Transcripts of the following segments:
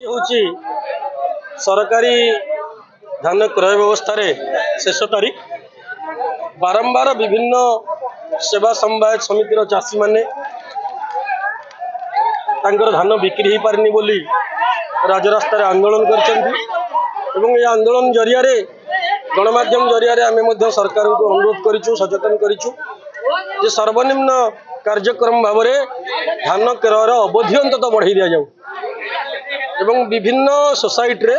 हूँ सरकारी धान क्रय व्यवस्था शेष तारीख बारंबार विभिन्न सेवा समवाय समितिर चाषी माने धान बिक्री हो पारनी बोली राजरास्तार आंदोलन कर आंदोलन जरिया गणमाध्यम जरिया आम सरकार को अनुरोध करूँ सचेतन करूँ सर्वनिम्न कार्यक्रम भाव धान क्रयर अवधि अंततः बढ़ाई दि जाऊ एवं विभिन्न सोसाइटी रे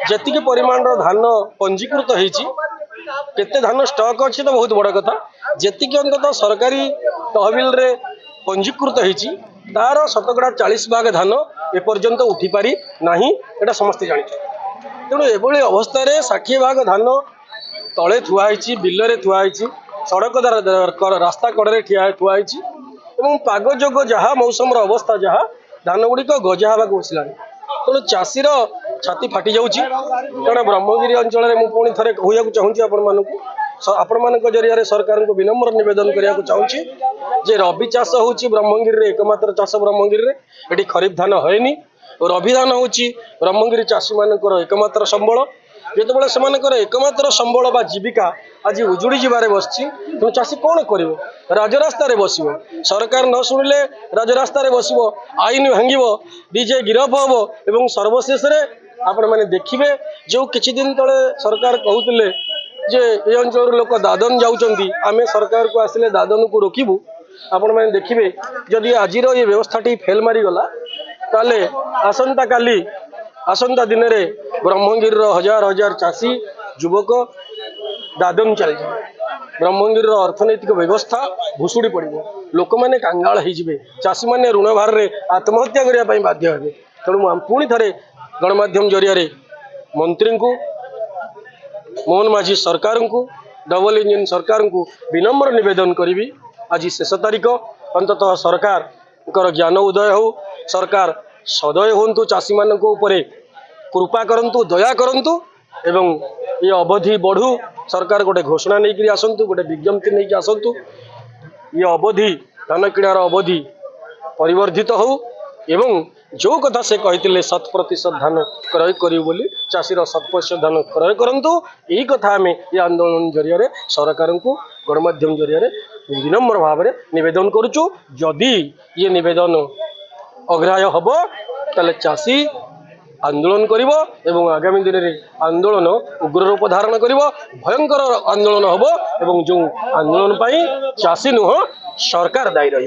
जतिक परिमाण धान पंजीकृत होते धान स्टॉक अच्छी तो बहुत बड़ कथा जेतिक अंततः सरकारी तहबिल रे पंजीकृत होती तार शतकड़ा 40 भाग धान एपर्यंत उठी पारी नहीं एटा समस्ते जानी तेणु एभली अवस्था 60 भाग धान तले थुआई बिल थुआई सड़क रास्ता कड़े ठिया थुआई पाग जोग जहाँ मौसम अवस्था जहाँ धान गुड़िक गजा हाँक बसला तेणु चाषीर छाती फाटी जाऊँगी कारण ब्रह्मगिरी अंचल में पुणी थे कहूँ चाहूँगी आपण जरिया सरकार को विनम्र निवेदन करने को चाहूँगी जे रबी चाष हूँ ब्रह्मगिरी एकमात्र चाष ब्रह्मगिरी ये खरीफ धान होनी रबी धान हूँ ब्रह्मगिरी चाषी मान एकमात्र संबल जितेबाला से एकमात्र संबल बा जीविका आज उजुड़ी जबार बसी तेणु चाषी कौन कर राजरास्त बस सरकार न शुणिले राजरास्त बस आईन भांग डीजे गिरफ हम और सर्वशेष आपण मैंने देखिए जो किछि दिन तले सरकार कहते जे ये अंचल लोक दादन जाऊँगी आम सरकार को आसिले दादन को रोकबू आपण मैंने देखिए जदि आज ये व्यवस्था फेल मारीगला ताले आसंता काली आसंता दिन में ब्रह्मगिर हजार हजार चाषी युवक दादन चल ब्रह्मगिर अर्थनैतिक व्यवस्था भुशुड़ी पड़ो लोक मैंने कांगाल हो चाषी मैंने ऋण भार में आत्महत्या करने बाध्य हे तेणु पुणी थे गणमाध्यम जरिया मंत्री को मोहन माझी सरकार को डबल इंजिन सरकार को विनम्र निवेदन करी आज शेष तारीख अंततः सरकार ज्ञान उदय हो सरकार सदय हूँ चाषी मान कृपा करंतु दया करंतु एवं ये अवधि बढ़ू सरकार गोटे घोषणा नहीं आसतु गोटे विज्ञप्ति नहीं आसतु ये अवधि धान किणार अवधि परिवर्धित हो एवं जो कथा से कहते 100% धान क्रय करूँ चाषीर 100% धान क्रय करूँ यही कथा आम ये आंदोलन जरिया सरकार को गणमाध्यम जरिया विनम्र भाव में निवेदन करुचु जदि ये निवेदन अग्राह्य हम ताले चाषी आंदोलन करिवो एवं आगामी दिन में आंदोलन उग्र रूप धारण करिवो भयंकर आंदोलन हम एवं जो आंदोलन पाई चाषी नुह सरकार दायी रही।